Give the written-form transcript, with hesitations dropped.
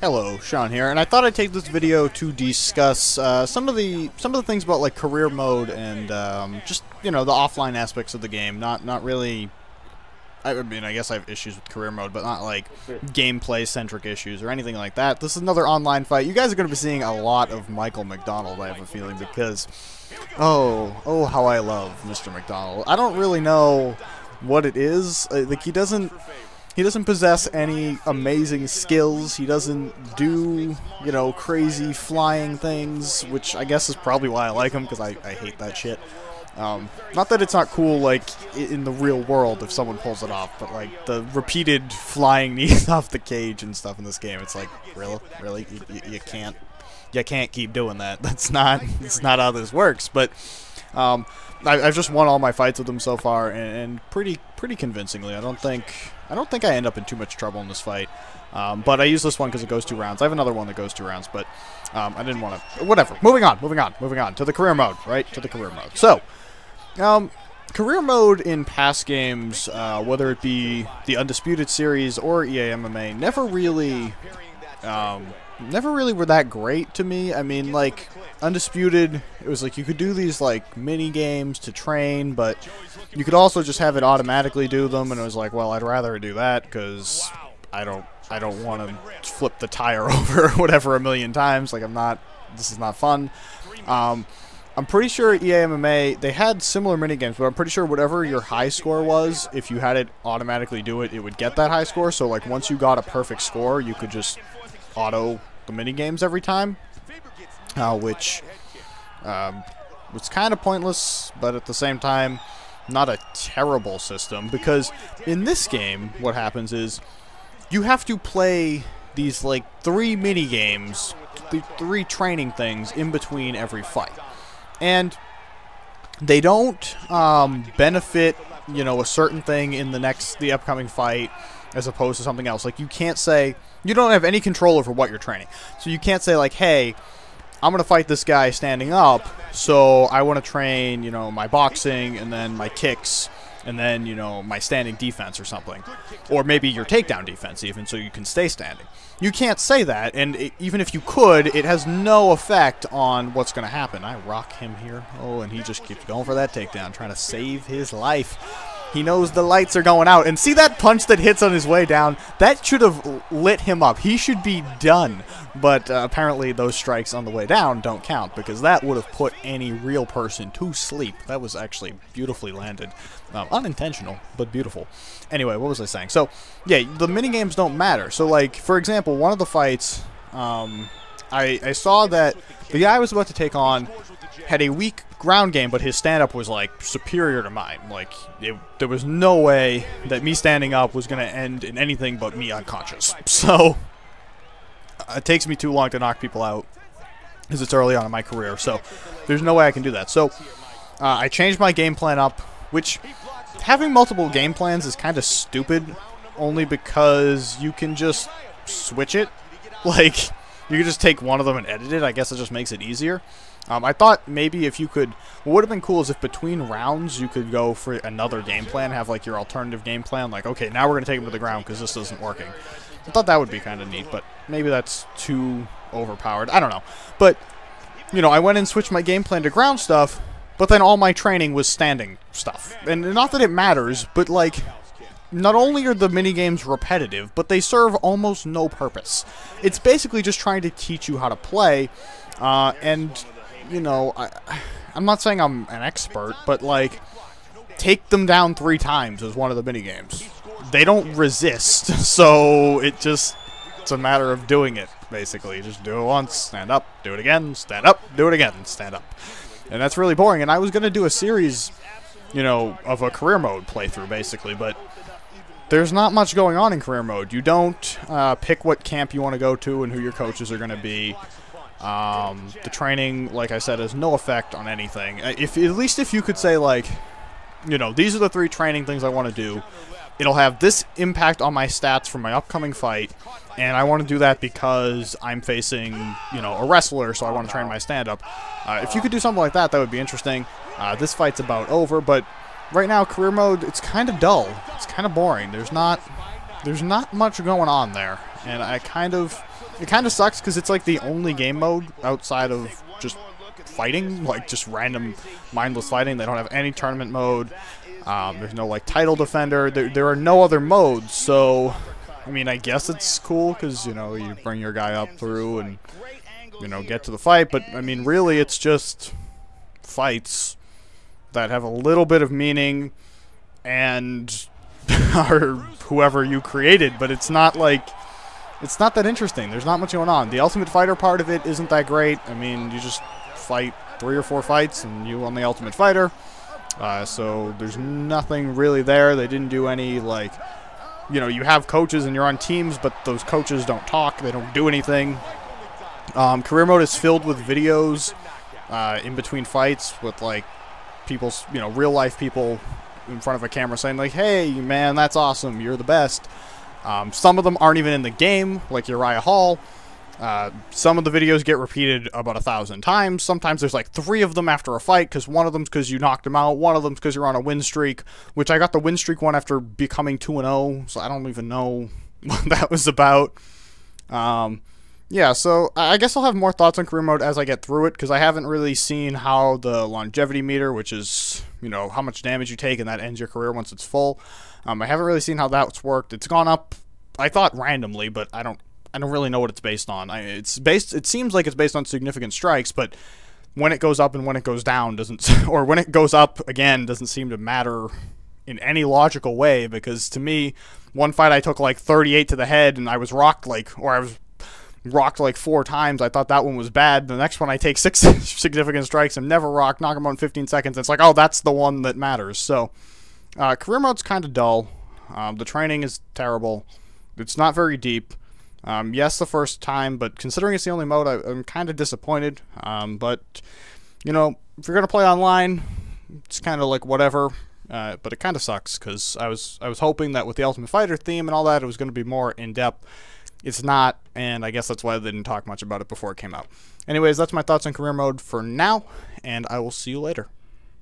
Hello, Sean here, and I thought I'd take this video to discuss some of the things about like career mode and just the offline aspects of the game. Not really. I mean, I guess I have issues with career mode, but not like gameplay centric issues or anything like that. This is another online fight. You guys are going to be seeing a lot of Michael McDonald, I have a feeling, because oh how I love Mr. McDonald. I don't really know what it is. Like he doesn't possess any amazing skills. He doesn't do, crazy flying things, which I guess is probably why I like him, because I hate that shit. Not that it's not cool, like, in the real world if someone pulls it off, but, like, the repeated flying knees off the cage and stuff in this game, it's like, really? You can't keep doing that. That's not how this works, but, I've just won all my fights with him so far, and pretty convincingly. I don't think I end up in too much trouble in this fight. But I use this one because it goes 2 rounds. I have another one that goes 2 rounds, but I didn't want to. Whatever. Moving on to the career mode. Right to the career mode. So, career mode in past games, whether it be the Undisputed series or EA MMA, never really were that great to me. I mean, like, Undisputed, it was like you could do these, like, mini games to train, but you could also just have it automatically do them, and it was like, well, I'd rather do that, because I don't want to flip the tire over or whatever a million times. Like, this is not fun. I'm pretty sure EA MMA, they had similar minigames, but I'm pretty sure whatever your high score was, if you had it automatically do it, it would get that high score. So, like, once you got a perfect score, you could just auto the minigames every time, which was kind of pointless, but at the same time, not a terrible system, because in this game, what happens is you have to play these, like, 3 minigames, 3 training things in between every fight. And they don't benefit, a certain thing in the upcoming fight as opposed to something else. Like, you can't say, you don't have any control over what you're training. So you can't say, like, hey, I'm going to fight this guy standing up, so I want to train, my boxing and then my kicks and then, my standing defense or something. Or maybe your takedown defense even, so you can stay standing. You can't say that, and even if you could, it has no effect on what's going to happen. I rock him here. Oh, and he just keeps going for that takedown, trying to save his life. He knows the lights are going out. And see that punch that hits on his way down? That should have lit him up. He should be done. But apparently those strikes on the way down don't count, because that would have put any real person to sleep. That was actually beautifully landed. Unintentional, but beautiful. Anyway, what was I saying? So, yeah, the minigames don't matter. So, like, for example, one of the fights, I saw that the guy I was about to take on had a weak ground game, but his stand-up was, like, superior to mine. Like, there was no way that me standing up was going to end in anything but me unconscious. So, it takes me too long to knock people out, because it's early on in my career, so there's no way I can do that. So, I changed my game plan up, which, having multiple game plans is kind of stupid, only because you can just switch it. Like, you can just take one of them and edit it. I guess it just makes it easier. I thought maybe if you could, what would have been cool is if between rounds you could go for another game plan, have like your alternative game plan, like, okay, now we're going to take him to the ground because this isn't working. I thought that would be kind of neat, but maybe that's too overpowered. I don't know. But, I went and switched my game plan to ground stuff, but then all my training was standing stuff. And not that it matters, but, like, not only are the minigames repetitive, but they serve almost no purpose. It's basically just trying to teach you how to play, and, I'm not saying I'm an expert, but, like, take them down 3 times is one of the minigames. They don't resist, so it's a matter of doing it, basically. Just do it once, stand up, do it again, stand up, do it again, stand up. And that's really boring, and I was going to do a series, of a career mode playthrough, basically, but there's not much going on in career mode. You don't pick what camp you want to go to and who your coaches are going to be. The training, like I said, has no effect on anything. At least if you could say, like, these are the 3 training things I want to do. It'll have this impact on my stats for my upcoming fight, and I want to do that because I'm facing, a wrestler, so I want to train my stand-up. If you could do something like that, that would be interesting. This fight's about over, but right now, career mode, it's kind of dull. It's kind of boring. There's not much going on there, and I kind of it kind of sucks because it's like the only game mode outside of just fighting, like just random mindless fighting. They don't have any tournament mode. There's no like title defender. There are no other modes, so I mean, I guess it's cool because, you know, you bring your guy up through and, you know, get to the fight, but I mean, really it's just fights that have a little bit of meaning and are whoever you created, but it's not like, it's not that interesting. There's not much going on. The Ultimate Fighter part of it isn't that great. I mean, you just fight 3 or 4 fights and you won the Ultimate Fighter. So there's nothing really there. They didn't do any, like, you know, you have coaches and you're on teams, but those coaches don't talk. They don't do anything. Career mode is filled with videos in between fights with, like, people's, you know, real life people in front of a camera saying, like, hey, man, that's awesome. You're the best. Some of them aren't even in the game, like Uriah Hall. Some of the videos get repeated about 1,000 times. Sometimes there's like 3 of them after a fight, because one of them's because you knocked him out, one of them's because you're on a win streak, which I got the win streak one after becoming 2-0, so I don't even know what that was about. Yeah, so I guess I'll have more thoughts on career mode as I get through it, because I haven't really seen how the longevity meter, which is, you know, how much damage you take and that ends your career once it's full. I haven't really seen how that's worked. It's gone up, I thought, randomly, but I don't really know what it's based on. It seems like it's based on significant strikes, but when it goes up and when it goes down doesn't, or when it goes up again doesn't seem to matter in any logical way, because to me, one fight I took like 38 to the head and I was rocked like 4 times. I thought that one was bad. The next one I take 6 significant strikes and never rocked, knock him out in 15 seconds. It's like, oh, that's the one that matters. So career mode's kind of dull. The training is terrible. It's not very deep. Yes, the first time, but considering it's the only mode, I'm kind of disappointed. But, you know, if you're going to play online, it's kind of like whatever. But it kind of sucks, because I was hoping that with the Ultimate Fighter theme and all that, it was going to be more in-depth. It's not, and I guess that's why they didn't talk much about it before it came out. Anyways, that's my thoughts on career mode for now, and I will see you later.